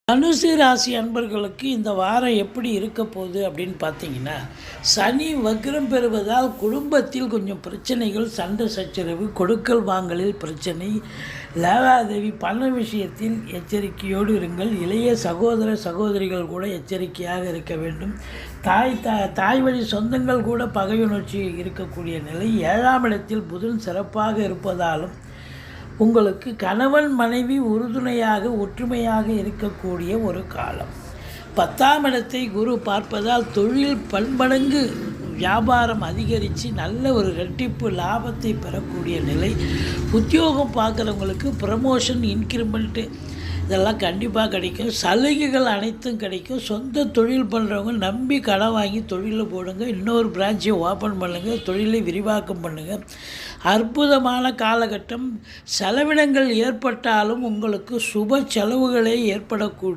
தனுசு ராசி அன்பர்களுக்கு இந்த வாரம் எப்படி இருக்க போகுது அப்படின்னு பார்த்தீங்கன்னா, சனி வக்ரம் பெறுவதால் குடும்பத்தில் கொஞ்சம் பிரச்சனைகள், சண்டை சச்சரவு, கொடுக்கல் வாங்கலில் பிரச்சனை, லாவாதேவி பண விஷயத்தில் எச்சரிக்கையோடு இருங்கள். இளைய சகோதர சகோதரிகள் கூட எச்சரிக்கையாக இருக்க வேண்டும். தாய் வழி சொந்தங்கள் கூட பகையுணர்ச்சி இருக்கக்கூடிய நிலை. 7ஆம் இடத்தில் புதன் சிறப்பாக இருப்பதாலும் உங்களுக்கு கணவன் மனைவி உறுதுணையாக ஒற்றுமையாக இருக்கக்கூடிய ஒரு காலம். 10ஆம் இடத்தை குரு பார்ப்பதால் தொழில் பன்மடங்கு வியாபாரம் அதிகரித்து நல்ல ஒரு ரெட்டிப்பு லாபத்தை பெறக்கூடிய நிலை. உத்தியோகம் பார்க்குறவங்களுக்கு ப்ரமோஷன், இன்க்ரிமெண்ட்டு இதெல்லாம் கண்டிப்பாக கிடைக்கும். சலுகைகள் அனைத்தும் கிடைக்கும். சொந்த தொழில் பண்ணுறவங்க நம்பி கடன் வாங்கி தொழிலில் போடுங்க. இன்னொரு பிரான்ச்சை ஓப்பன் பண்ணுங்கள். தொழிலை விரிவாக்கம் பண்ணுங்கள். அற்புதமான காலகட்டம். செலவினங்கள் ஏற்பட்டாலும் உங்களுக்கு சுப செலவுகளே ஏற்படக்கூடிய